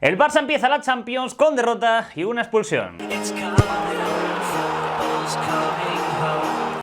El Barça empieza la Champions con derrota y una expulsión.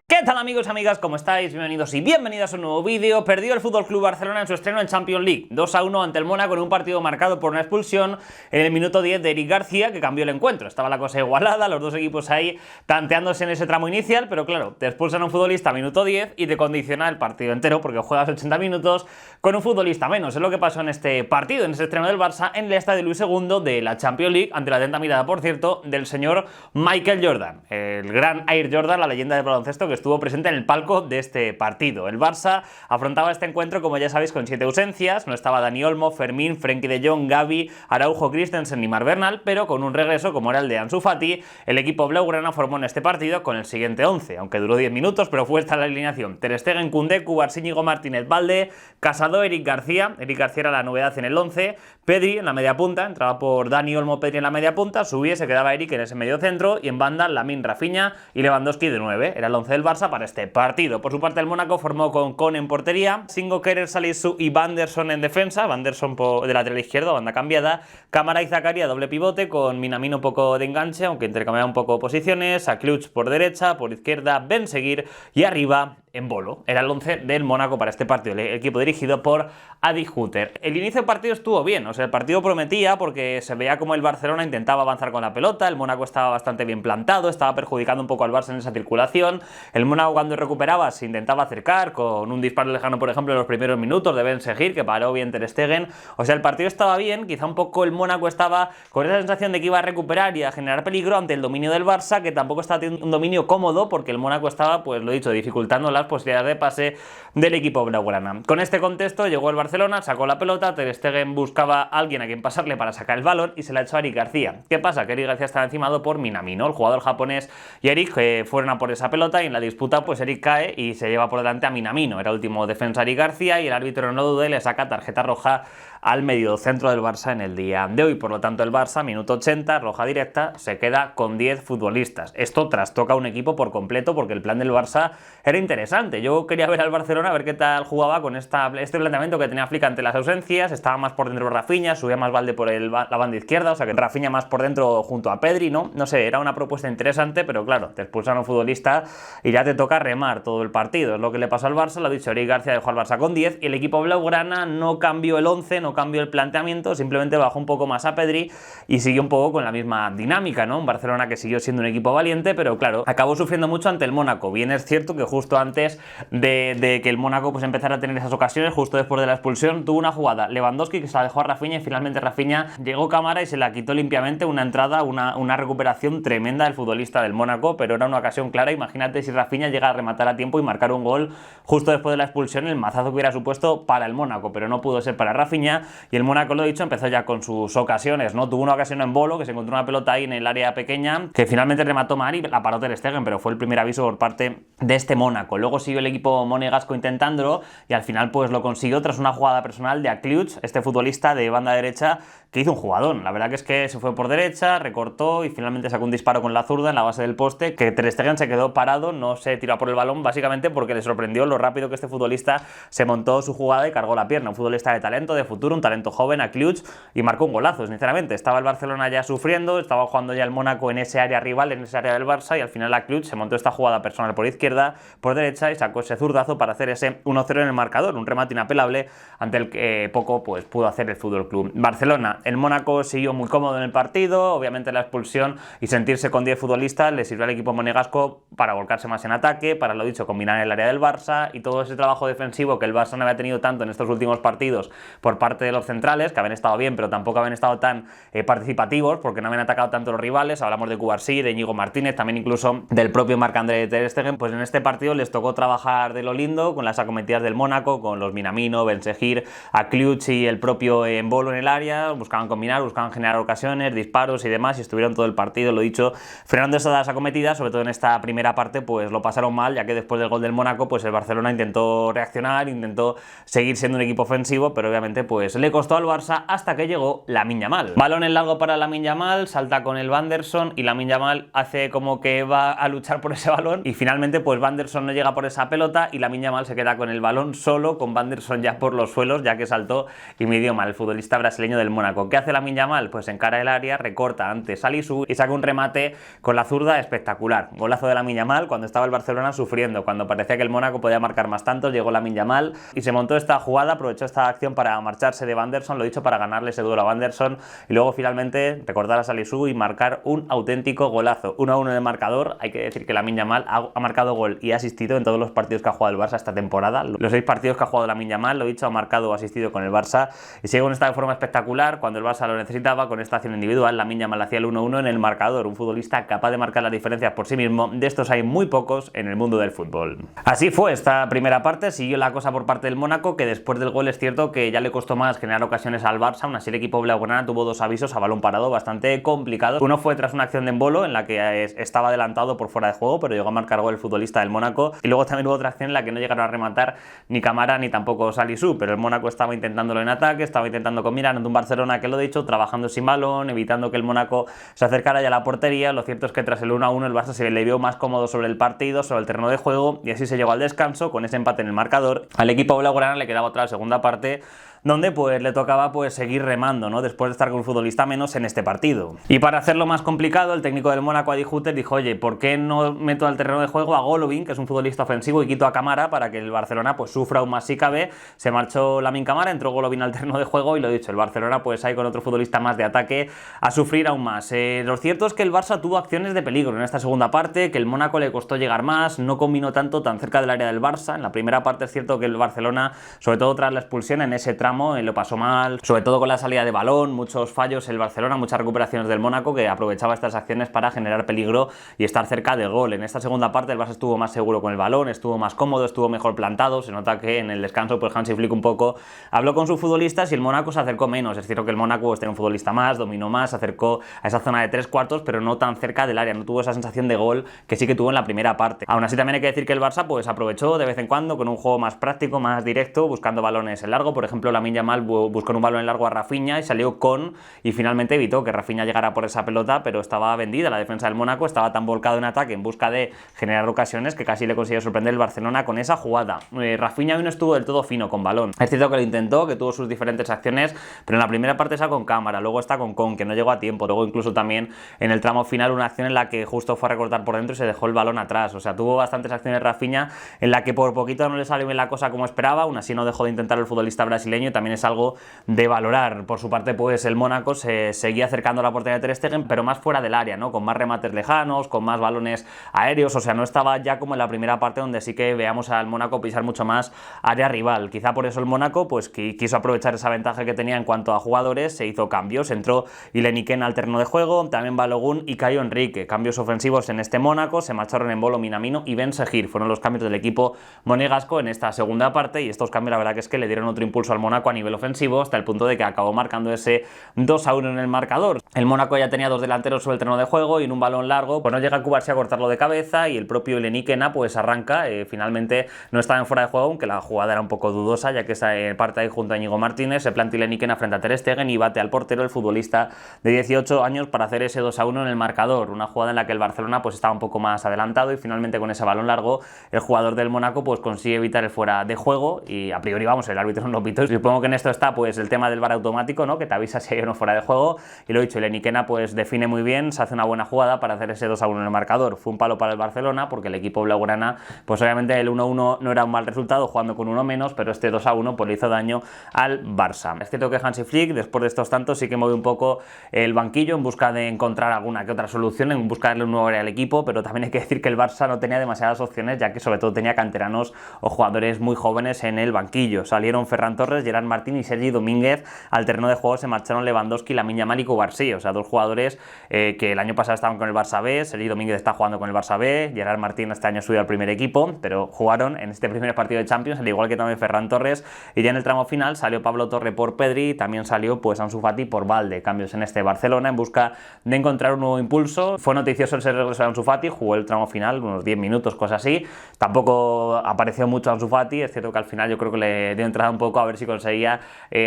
¿Qué tal, amigos y amigas? ¿Cómo estáis? Bienvenidos y bienvenidas a un nuevo vídeo. Perdió el FC Barcelona en su estreno en Champions League 2-1 ante el Mónaco en un partido marcado por una expulsión en el minuto 10 de Eric García, que cambió el encuentro. Estaba la cosa igualada, los dos equipos ahí tanteándose en ese tramo inicial, pero claro, te expulsan a un futbolista a minuto 10 y te condiciona el partido entero porque juegas 80 minutos con un futbolista menos. Es lo que pasó en este partido, en ese estreno del Barça en el estadio Luis II de la Champions League, ante la atenta mirada, por cierto, del señor Michael Jordan, el gran Air Jordan, la leyenda del baloncesto que estuvo presente en el palco de este partido. El Barça afrontaba este encuentro, como ya sabéis, con 7 ausencias. No estaba Dani Olmo, Fermín, Frenkie de Jong, Gavi, Araujo, Christensen y Mar Bernal, pero con un regreso como era el de Ansu Fati, el equipo blaugrana formó en este partido con el siguiente 11, aunque duró 10 minutos, pero fue esta la alineación: Ter Stegen, Koundé, Cubarsí, Íñigo Martínez, Valde, Casado, Eric García. Eric García era la novedad en el 11, Pedri en la media punta, entraba por Dani Olmo, Pedri en la media punta, subía, se quedaba Eric en ese medio centro, y en banda Lamine, Rafinha y Lewandowski de 9. Era el 11 del Barça para este partido. Por su parte, el Mónaco formó con Kon en portería, Singo, Kerer, Salisu y Vanderson en defensa. Vanderson de lateral izquierdo, banda cambiada, Cámara y Zakaria doble pivote, con Minamino un poco de enganche, aunque intercambiaba un poco posiciones, a Kluch por derecha, por izquierda Benseguir y arriba Embolo. Era el 11 del Mónaco para este partido, el equipo dirigido por Adi Hütter. El inicio del partido estuvo bien, o sea, el partido prometía porque se veía como el Barcelona intentaba avanzar con la pelota, el Mónaco estaba bastante bien plantado, estaba perjudicando un poco al Barça en esa circulación. El Mónaco, cuando recuperaba, se intentaba acercar con un disparo lejano, por ejemplo, en los primeros minutos de Benseguir, que paró bien Ter Stegen. O sea, el partido estaba bien, quizá un poco el Mónaco estaba con esa sensación de que iba a recuperar y a generar peligro ante el dominio del Barça, que tampoco estaba teniendo un dominio cómodo, porque el Mónaco estaba, pues lo dicho, dificultando las posibilidades de pase del equipo blaugrana. Con este contexto llegó el Barcelona, sacó la pelota, Ter Stegen buscaba a alguien a quien pasarle para sacar el balón y se la echó a Eric García. ¿Qué pasa? Que Eric García estaba encimado por Minamino, el jugador japonés, y Eric fueron a por esa pelota, y en la disputa pues Eric cae y se lleva por delante a Minamino. Era el último defensa Eric García, y el árbitro, no dudé, le saca tarjeta roja al medio centro del Barça en el día de hoy. Por lo tanto, el Barça, minuto 80, roja directa, se queda con 10 futbolistas. Esto trastoca un equipo por completo, porque el plan del Barça era interesante. Yo quería ver al Barcelona, a ver qué tal jugaba con este planteamiento que tenía Flick ante las ausencias. Estaba más por dentro Rafinha, subía más Valde por la banda izquierda, o sea que Rafinha más por dentro junto a Pedri, ¿no? No sé, era una propuesta interesante, pero claro, te expulsan a un futbolista y ya te toca remar todo el partido. Es lo que le pasó al Barça, lo ha dicho Eric García, dejó al Barça con 10, y el equipo blaugrana no cambió el 11, no cambió el planteamiento, simplemente bajó un poco más a Pedri y siguió un poco con la misma dinámica, ¿no? Un Barcelona que siguió siendo un equipo valiente, pero claro, acabó sufriendo mucho ante el Mónaco. Bien es cierto que justo antes de que el Mónaco pues empezara a tener esas ocasiones, justo después de la expulsión, tuvo una jugada Lewandowski que se la dejó a Rafinha, y finalmente Rafinha llegó Cámara y se la quitó limpiamente. Una entrada, una recuperación tremenda del futbolista del Mónaco, pero era una ocasión clara. Imagínate si Rafinha llega a rematar a tiempo y marcar un gol justo después de la expulsión, el mazazo que hubiera supuesto para el Mónaco, pero no pudo ser para Rafinha. Y el Mónaco, lo he dicho, empezó ya con sus ocasiones, ¿no? Tuvo una ocasión en Bolo, que se encontró una pelota ahí en el área pequeña, que finalmente remató mal y la paró Ter Stegen, pero fue el primer aviso por parte de este Mónaco. Luego siguió el equipo monegasco intentándolo, y al final pues lo consiguió tras una jugada personal de Akliuch, este futbolista de banda derecha, que hizo un jugadón. La verdad que es que se fue por derecha, recortó y finalmente sacó un disparo con la zurda en la base del poste, que Ter Stegen se quedó parado, no se tiró por el balón, básicamente porque le sorprendió lo rápido que este futbolista se montó su jugada y cargó la pierna. Un futbolista de talento, de futuro, un talento joven, Akliuch, y marcó un golazo, sinceramente. Estaba el Barcelona ya sufriendo, estaba jugando ya el Mónaco en ese área rival, en ese área del Barça, y al final Akliuch se montó esta jugada personal por izquierda, por derecha, y sacó ese zurdazo para hacer ese 1-0 en el marcador, un remate inapelable ante el que poco pues pudo hacer el Fútbol Club Barcelona. El Mónaco siguió muy cómodo en el partido, obviamente la expulsión y sentirse con 10 futbolistas le sirvió al equipo monegasco para volcarse más en ataque, para, lo dicho, combinar el área del Barça, y todo ese trabajo defensivo que el Barça no había tenido tanto en estos últimos partidos por parte de los centrales, que habían estado bien, pero tampoco habían estado tan participativos, porque no habían atacado tanto los rivales. Hablamos de Cubarsí, de Íñigo Martínez, también incluso del propio Marc-André Ter Stegen. Pues en este partido les tocó trabajar de lo lindo, con las acometidas del Mónaco, con los Minamino, Benseguir, Akliuch y el propio Embolo en el área. Buscaban combinar, buscaban generar ocasiones, disparos y demás, y estuvieron todo el partido, lo dicho, frenando esas acometidas. Sobre todo en esta primera parte pues lo pasaron mal, ya que después del gol del Mónaco pues el Barcelona intentó reaccionar, intentó seguir siendo un equipo ofensivo, pero obviamente pues le costó al Barça hasta que llegó Lamine Yamal. Balón en largo para Lamine Yamal, salta con el Vanderson y Lamine Yamal hace como que va a luchar por ese balón, y finalmente pues Vanderson no llega llega por esa pelota y Lamine Yamal se queda con el balón solo, con Van der Sar ya por los suelos, ya que saltó y midió mal el futbolista brasileño del Mónaco. ¿Qué hace Lamine Yamal? Pues encara el área, recorta ante Salisu y saca un remate con la zurda espectacular. Golazo de Lamine Yamal cuando estaba el Barcelona sufriendo, cuando parecía que el Mónaco podía marcar más tantos, llegó Lamine Yamal y se montó esta jugada, aprovechó esta acción para marcharse de Van der Sar, lo dicho, para ganarle ese duelo a Van der Sar y luego finalmente recortar a Salisu y marcar un auténtico golazo. 1-1 en el marcador. Hay que decir que Lamine Yamal ha marcado gol y ha asistido en todos los partidos que ha jugado el Barça esta temporada. Los 6 partidos que ha jugado Lamine Yamal, lo dicho, ha marcado o asistido con el Barça y sigue con esta forma espectacular cuando el Barça lo necesitaba, con esta acción individual. Lamine Yamal hacía el 1-1 en el marcador, un futbolista capaz de marcar las diferencias por sí mismo. De estos hay muy pocos en el mundo del fútbol. Así fue esta primera parte, siguió la cosa por parte del Mónaco, que después del gol es cierto que ya le costó más generar ocasiones al Barça. Aún así el equipo blaugrana tuvo 2 avisos a balón parado bastante complicados. Uno fue tras una acción de embolo en la que estaba adelantado por fuera de juego, pero llegó a marcar gol el futbolista del Mónaco, y luego también hubo otra acción en la que no llegaron a rematar ni Camara ni tampoco Salisu, pero el Mónaco estaba intentándolo en ataque, estaba intentando combinar ante un Barcelona que, lo dicho, trabajando sin balón, evitando que el Mónaco se acercara ya a la portería. Lo cierto es que tras el 1-1 el Barça se le vio más cómodo sobre el partido, sobre el terreno de juego, y así se llegó al descanso con ese empate en el marcador. Al equipo blaugrana le quedaba otra segunda parte donde pues le tocaba pues seguir remando, ¿no?, después de estar con un futbolista menos en este partido. Y para hacerlo más complicado, el técnico del Mónaco, Adi Hütter, dijo: oye, ¿por qué no meto al terreno de juego a Golovin, que es un futbolista ofensivo, y quito a Camara para que el Barcelona pues sufra aún más si cabe? Se marchó Lamine Camara, entró Golovin al terreno de juego y, lo dicho, el Barcelona pues ahí con otro futbolista más de ataque a sufrir aún más. Lo cierto es que el Barça tuvo acciones de peligro en esta segunda parte, que el Mónaco le costó llegar más, no combinó tanto tan cerca del área del Barça. En la primera parte es cierto que el Barcelona, sobre todo tras la expulsión en ese tramo, lo pasó mal, sobre todo con la salida de balón, muchos fallos el Barcelona, muchas recuperaciones del Mónaco, que aprovechaba estas acciones para generar peligro y estar cerca del gol. En esta segunda parte el Barça estuvo más seguro con el balón, estuvo más cómodo, estuvo mejor plantado. Se nota que en el descanso pues Hansi Flick un poco habló con sus futbolistas y el Mónaco se acercó menos. Es cierto que el Mónaco tenía un futbolista más, dominó más, se acercó a esa zona de 3/4, pero no tan cerca del área, no tuvo esa sensación de gol que sí que tuvo en la primera parte. Aún así también hay que decir que el Barça pues aprovechó de vez en cuando con un juego más práctico, más directo, buscando balones en largo. Por ejemplo, Lamine Yamal buscó un balón en largo a Rafinha y salió con, y finalmente evitó que Rafinha llegara por esa pelota, pero estaba vendida la defensa del Mónaco, estaba tan volcado en ataque en busca de generar ocasiones que casi le consiguió sorprender el Barcelona con esa jugada. Rafinha hoy no estuvo del todo fino con balón. Es cierto que lo intentó, que tuvo sus diferentes acciones, pero en la primera parte está con Cámara, luego está con que no llegó a tiempo, luego incluso también en el tramo final una acción en la que justo fue a recortar por dentro y se dejó el balón atrás. O sea, tuvo bastantes acciones Rafinha en la que por poquito no le salió bien la cosa como esperaba. Aún así no dejó de intentar el futbolista brasileño y también es algo de valorar. Por su parte pues el Mónaco se seguía acercando a la portería de Ter Stegen, pero más fuera del área, ¿no?, con más remates lejanos, con más balones aéreos. O sea, no estaba ya como en la primera parte, donde sí que veamos al Mónaco pisar mucho más área rival. Quizá por eso el Mónaco pues quiso aprovechar esa ventaja que tenía en cuanto a jugadores, se hizo cambios, entró Ileniken al terreno de juego, también Balogun y Caio Henrique, cambios ofensivos en este Mónaco. Se marcharon Embolo, Minamino y Ben Seguir, fueron los cambios del equipo monegasco en esta segunda parte, y estos cambios la verdad que es que le dieron otro impulso al Mónaco a nivel ofensivo, hasta el punto de que acabó marcando ese 2-1 en el marcador. El Mónaco ya tenía 2 delanteros sobre el terreno de juego y en un balón largo pues no llega a cubarse a cortarlo de cabeza, y el propio Ileniken pues arranca, finalmente no estaba en fuera de juego, aunque la jugada era un poco dudosa, ya que está en parte ahí junto a Íñigo Martínez. Se planta Ileniken frente a Ter Stegen y bate al portero, el futbolista de 18 años, para hacer ese 2-1 en el marcador. Una jugada en la que el Barcelona pues estaba un poco más adelantado, y finalmente con ese balón largo el jugador del Mónaco pues consigue evitar el fuera de juego, y a priori vamos, el árbitro no lo pitó. Supongo que en esto está pues el tema del VAR automático, ¿no?, que te avisa si hay o no fuera de juego, y lo dicho, Ileniken pues define muy bien, se hace una buena jugada para hacer ese 2-1 en el marcador. Fue un palo para el Barcelona, porque el equipo blaugrana pues obviamente el 1-1 no era un mal resultado jugando con uno menos, pero este 2-1 pues le hizo daño al Barça. Es cierto que Hansi Flick después de estos tantos sí que movió un poco el banquillo en busca de encontrar alguna que otra solución, en busca de darle un nuevo área al equipo, pero también hay que decir que el Barça no tenía demasiadas opciones, ya que sobre todo tenía canteranos o jugadores muy jóvenes en el banquillo. Salieron Ferran Torres, Gerard Martín y Sergi Domínguez. Al terreno de juego se marcharon Lewandowski, Lamine Yamal y Cubarsí, o sea, 2 jugadores que el año pasado estaban con el Barça B. Sergi Domínguez está jugando con el Barça B, Gerard Martín este año subió al primer equipo, pero jugaron en este primer partido de Champions, al igual que también Ferran Torres, y ya en el tramo final salió Pablo Torre por Pedri, y también salió pues Ansu Fati por Valde. Cambios en este Barcelona en busca de encontrar un nuevo impulso. Fue noticioso el regreso de Ansu Fati, jugó el tramo final, unos 10 minutos, cosas así. Tampoco apareció mucho Ansu Fati, es cierto que al final yo creo que le dio entrada un poco a ver si conseguía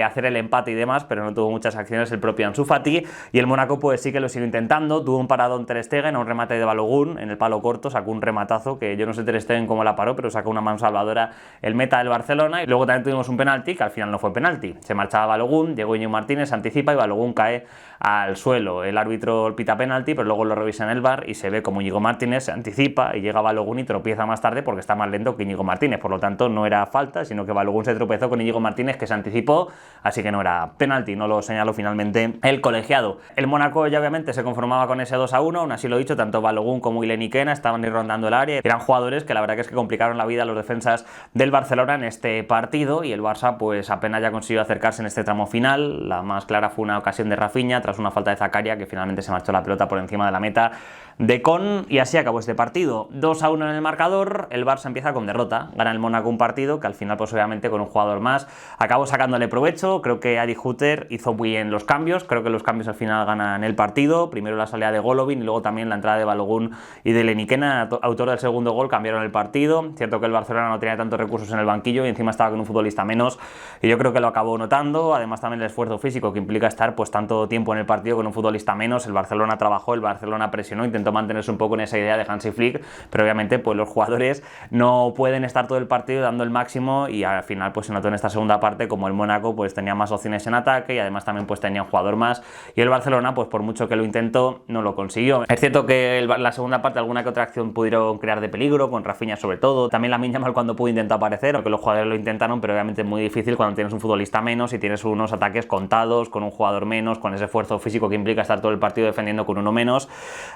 hacer el empate y demás, pero no tuvo muchas acciones el propio Ansu Fati. Y el Mónaco pues sí que lo sigue intentando, tuvo un paradón Ter Stegen, un remate de Balogun en el palo corto, sacó un rematazo que yo no sé Ter Stegen cómo la paró, pero sacó una mano salvadora el meta del Barcelona. Y luego también tuvimos un penalti que al final no fue penalti, se marchaba Balogun, llegó Íñigo Martínez, se anticipa y Balogun cae al suelo. El árbitro pita penalti, pero luego lo revisa en el VAR y se ve como Íñigo Martínez se anticipa y llega Balogun y tropieza más tarde porque está más lento que Íñigo Martínez, por lo tanto no era falta, sino que Balogun se tropezó con Íñigo Martínez, que se anticipó, así que no era penalti, no lo señaló finalmente el colegiado. El Mónaco ya obviamente se conformaba con ese 2-1, aún así lo dicho, tanto Balogun como Ileniquena estaban ir rondando el área, eran jugadores que la verdad que es que complicaron la vida a los defensas del Barcelona en este partido, y el Barça pues apenas ya consiguió acercarse en este tramo final. La más clara fue una ocasión de Rafinha tras una falta de Zakaria, que finalmente se marchó la pelota por encima de la meta de Con, y así acabó este partido. 2-1 en el marcador, el Barça empieza con derrota, gana el Mónaco un partido que al final pues obviamente con un jugador más acabó sacándole provecho. Creo que Adi Hütter hizo muy bien los cambios, creo que los cambios al final ganan el partido, primero la salida de Golovin y luego también la entrada de Balogun y de Ileniquena, autor del segundo gol, cambiaron el partido. Cierto que el Barcelona no tenía tantos recursos en el banquillo y encima estaba con un futbolista menos, y yo creo que lo acabó notando, además también el esfuerzo físico que implica estar pues tanto tiempo en el partido con un futbolista menos. El Barcelona trabajó, el Barcelona presionó, intentó mantenerse un poco en esa idea de Hansi Flick, pero obviamente pues los jugadores no pueden estar todo el partido dando el máximo, y al final pues se notó en esta segunda parte como el Mónaco pues tenía más opciones en ataque y además también pues tenía un jugador más, y el Barcelona pues por mucho que lo intentó no lo consiguió. Es cierto que la segunda parte alguna que otra acción pudieron crear de peligro, con Rafinha sobre todo, también Lamine Yamal cuando pudo intentar aparecer, aunque los jugadores lo intentaron, pero obviamente es muy difícil cuando tienes un futbolista menos y tienes unos ataques contados, con un jugador menos, con ese esfuerzo físico que implica estar todo el partido defendiendo con uno menos.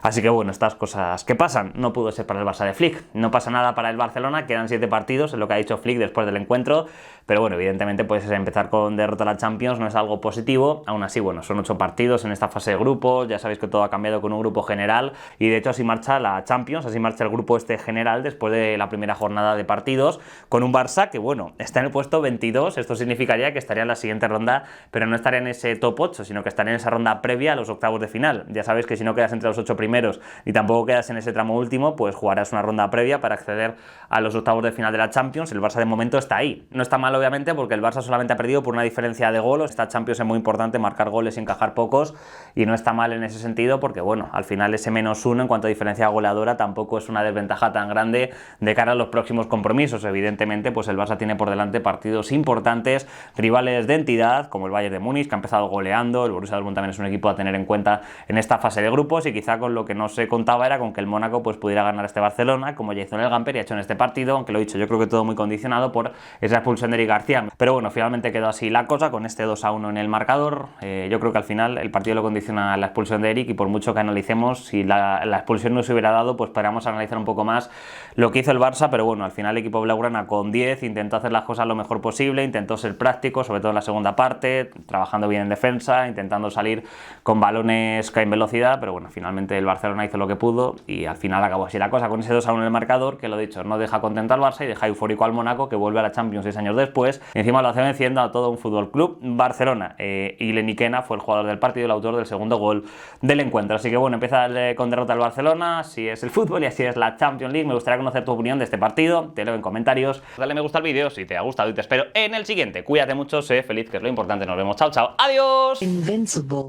Así que bueno, estas cosas que pasan, no pudo ser para el Barça de Flick, no pasa nada para el Barcelona, quedan 7 partidos, es lo que ha dicho Flick después del encuentro, pero bueno, evidentemente pues empezar con derrota a la Champions no es algo positivo. Aún así, bueno, son 8 partidos en esta fase de grupos, ya sabéis que todo ha cambiado con un grupo general, y de hecho así marcha la Champions, así marcha el grupo este general después de la primera jornada de partidos, con un Barça que bueno, está en el puesto 22, esto significaría que estaría en la siguiente ronda, pero no estaría en ese top 8, sino que estaría en esa ronda previa a los octavos de final. Ya sabéis que si no quedas entre los 8 primeros y tampoco quedas en ese tramo último, pues jugarás una ronda previa para acceder a los octavos de final de la Champions. El Barça de momento está ahí, no está mal obviamente porque el Barça solamente ha perdido por una diferencia de gol. Esta Champions es muy importante, marcar goles y encajar pocos, y no está mal en ese sentido porque bueno, al final ese -1 en cuanto a diferencia goleadora tampoco es una desventaja tan grande de cara a los próximos compromisos. Evidentemente pues el Barça tiene por delante partidos importantes, rivales de entidad como el Bayern de Múnich, que ha empezado goleando, el Borussia Dortmund también es un equipo a tener en cuenta en esta fase de grupos, y quizá con lo que no se contaba era con que el Mónaco pues pudiera ganar este Barcelona, como ya hizo en el Gamper y ha hecho en este partido, aunque lo he dicho, yo creo que todo muy condicionado por esa expulsión de Eric García. Pero bueno, finalmente quedó así la cosa con este 2-1 en el marcador. Yo creo que al final el partido lo condiciona la expulsión de Eric, y por mucho que analicemos, si la expulsión no se hubiera dado, pues podríamos analizar un poco más lo que hizo el Barça, pero bueno, al final el equipo blaugrana con 10 intentó hacer las cosas lo mejor posible, intentó ser práctico, sobre todo en la segunda parte, trabajando bien en defensa, intentando salir con balones que en velocidad, pero bueno, finalmente el Barcelona hizo lo que pudo y al final acabó así la cosa con ese 2-1 en el marcador, que lo dicho, no deja contento al Barça y deja eufórico al Mónaco, que vuelve a la Champions 6 años después, y encima lo hace venciendo a todo un fútbol club Barcelona. Ileniquena fue el jugador del partido, el autor del segundo gol del encuentro. Así que bueno, empieza con derrota al Barcelona, así es el fútbol y así es la Champions League. Me gustaría conocer tu opinión de este partido, te leo en comentarios, dale me gusta al vídeo si te ha gustado y te espero en el siguiente. Cuídate mucho, sé feliz, que es lo importante. Nos vemos, chao, chao, adiós. Invincible.